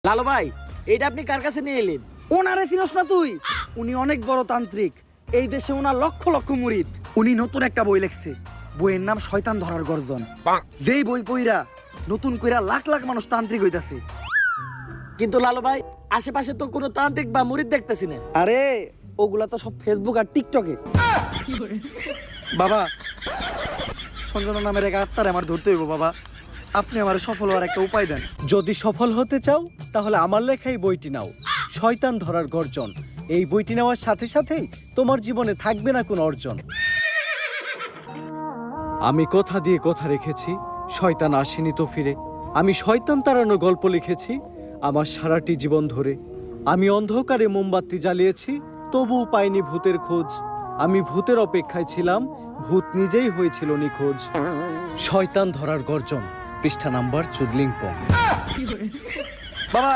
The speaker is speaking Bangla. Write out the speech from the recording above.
লালু ভাই, এইটা আপনি কার কাছে নিয়ে এলেন? ওনারে চিনস না তুই? উনি অনেক বড় তান্ত্রিক। এই দেশে ওনার লক্ষ লক্ষ মুরিদ। উনি নতুন একটা বই লিখছে। বইয়ের নাম শয়তান ধরার গর্জন। যেই বই পইরা নতুন কইরা লাখ লাখ মানুষ তান্ত্রিক হইতাছে। কিন্তু লালু ভাই, আশেপাশে তো কোনো তান্ত্রিক বা মুরিদ দেখতেছি না। আরে ওগুলা তো সব ফেসবুক আর টিকটকে। বাবা, সঞ্জনা নামের এক আত্মারে আমার ধরতে হইব বাবা। আপনি আমার সফল হওয়ার একটা উপায় দেন। যদি সফল হতে চাও তাহলে আমার লেখা এই বইটি নাও, শয়তান ধরার গর্জন। এই বইটি নেওয়ার সাথে সাথেই তোমার জীবনে থাকবে না কোনো অর্জন। আমি কথা দিয়ে কথা রেখেছি, শয়তান আসেনি তো ফিরে। আমি শয়তান তাড়ানো গল্প লিখেছি আমার সারাটি জীবন ধরে। আমি অন্ধকারে মোমবাতি জ্বালিয়েছি, তবুও পাইনি ভূতের খোঁজ। আমি ভূতের অপেক্ষায় ছিলাম, ভূত নিজেই হয়েছিল নিখোঁজ। শয়তান ধরার গর্জন, পৃষ্ঠা নাম্বার চুদলিংপং। বাবা